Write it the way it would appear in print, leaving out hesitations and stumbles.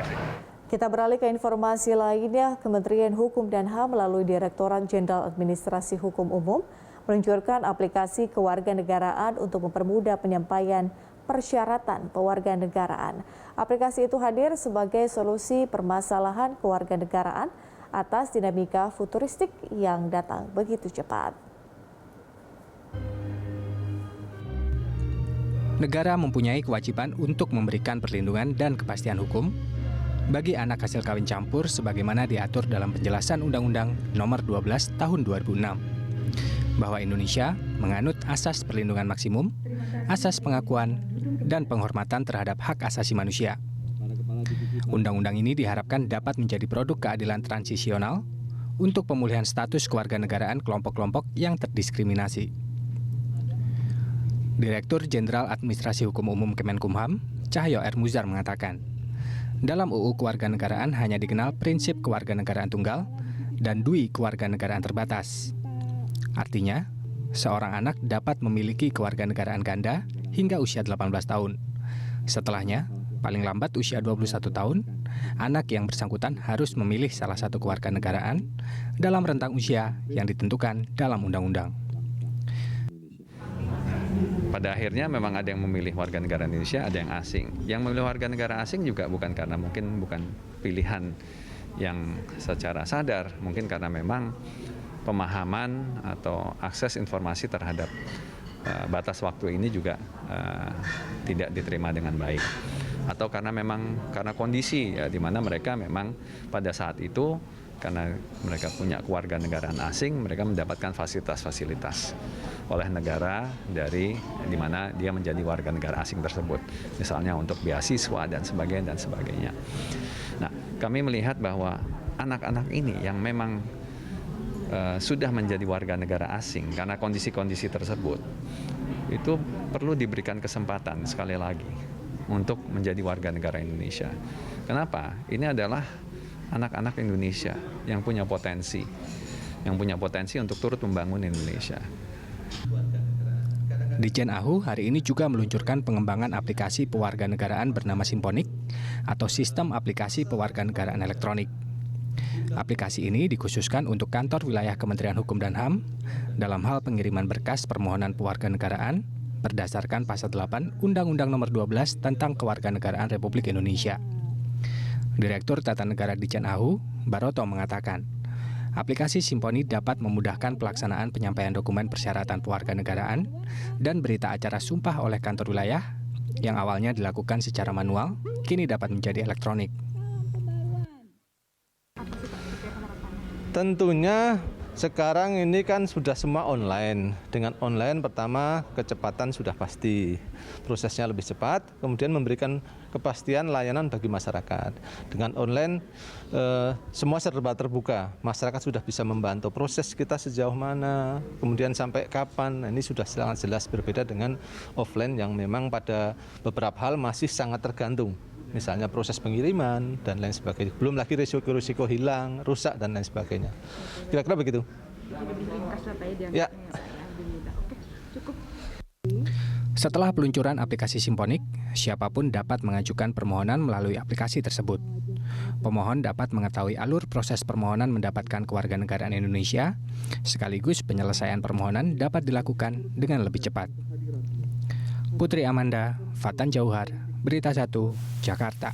kasih. Kita beralih ke informasi lainnya. Kementerian Hukum dan HAM melalui Direktorat Jenderal Administrasi Hukum Umum meluncurkan aplikasi kewarganegaraan untuk mempermudah penyampaian persyaratan pewarganegaraan. Aplikasi itu hadir sebagai solusi permasalahan kewarganegaraan atas dinamika futuristik yang datang begitu cepat. Negara mempunyai kewajiban untuk memberikan perlindungan dan kepastian hukum bagi anak hasil kawin campur sebagaimana diatur dalam penjelasan Undang-Undang Nomor 12 Tahun 2006, bahwa Indonesia menganut asas perlindungan maksimum, asas pengakuan, dan penghormatan terhadap hak asasi manusia. Undang-undang ini diharapkan dapat menjadi produk keadilan transisional untuk pemulihan status kewarganegaraan kelompok-kelompok yang terdiskriminasi. Direktur Jenderal Administrasi Hukum Umum Kemenkumham, Cahyo R. Muzar mengatakan, dalam UU Kewarganegaraan hanya dikenal prinsip kewarganegaraan tunggal dan dui kewarganegaraan terbatas. Artinya, seorang anak dapat memiliki kewarganegaraan ganda hingga usia 18 tahun. Setelahnya, paling lambat usia 21 tahun, anak yang bersangkutan harus memilih salah satu kewarganegaraan dalam rentang usia yang ditentukan dalam undang-undang. Pada akhirnya memang ada yang memilih warga negara Indonesia, ada yang asing. Yang memilih warga negara asing juga bukan karena mungkin bukan pilihan yang secara sadar, mungkin karena memang pemahaman atau akses informasi terhadap batas waktu ini juga tidak diterima dengan baik. Atau karena kondisi ya, di mana mereka memang pada saat itu karena mereka punya kewarganegaraan asing, mereka mendapatkan fasilitas-fasilitas oleh negara dari di mana dia menjadi warga negara asing tersebut, misalnya untuk beasiswa dan sebagainya. Nah, kami melihat bahwa anak-anak ini yang memang sudah menjadi warga negara asing karena kondisi-kondisi tersebut, itu perlu diberikan kesempatan sekali lagi untuk menjadi warga negara Indonesia. Kenapa? Ini adalah anak-anak Indonesia yang punya potensi untuk turut membangun Indonesia. Ditjen AHU hari ini juga meluncurkan pengembangan aplikasi pewarganegaraan bernama Simponik atau Sistem Aplikasi Pewarganegaraan Elektronik. Aplikasi ini dikhususkan untuk kantor wilayah Kementerian Hukum dan HAM dalam hal pengiriman berkas permohonan pewarganegaraan berdasarkan pasal 8 Undang-Undang Nomor 12 tentang Kewarganegaraan Republik Indonesia. Direktur Tata Negara Ditjen AHU, Baroto mengatakan, aplikasi Simponi dapat memudahkan pelaksanaan penyampaian dokumen persyaratan pewarganegaraan dan berita acara sumpah oleh kantor wilayah yang awalnya dilakukan secara manual, kini dapat menjadi elektronik. Tentunya sekarang ini kan sudah semua online. Dengan online pertama kecepatan sudah pasti, prosesnya lebih cepat, kemudian memberikan kepastian layanan bagi masyarakat. Dengan online semua serba terbuka, masyarakat sudah bisa membantu proses kita sejauh mana, kemudian sampai kapan. Ini sudah sangat jelas berbeda dengan offline yang memang pada beberapa hal masih sangat tergantung. Misalnya proses pengiriman dan lain sebagainya. Belum lagi risiko hilang, rusak dan lain sebagainya. Kira-kira begitu. Ya. Setelah peluncuran aplikasi Simponik, siapapun dapat mengajukan permohonan melalui aplikasi tersebut. Pemohon dapat mengetahui alur proses permohonan mendapatkan kewarganegaraan Indonesia, sekaligus penyelesaian permohonan dapat dilakukan dengan lebih cepat. Putri Amanda, Fatan Jauhar, Berita 1, Jakarta.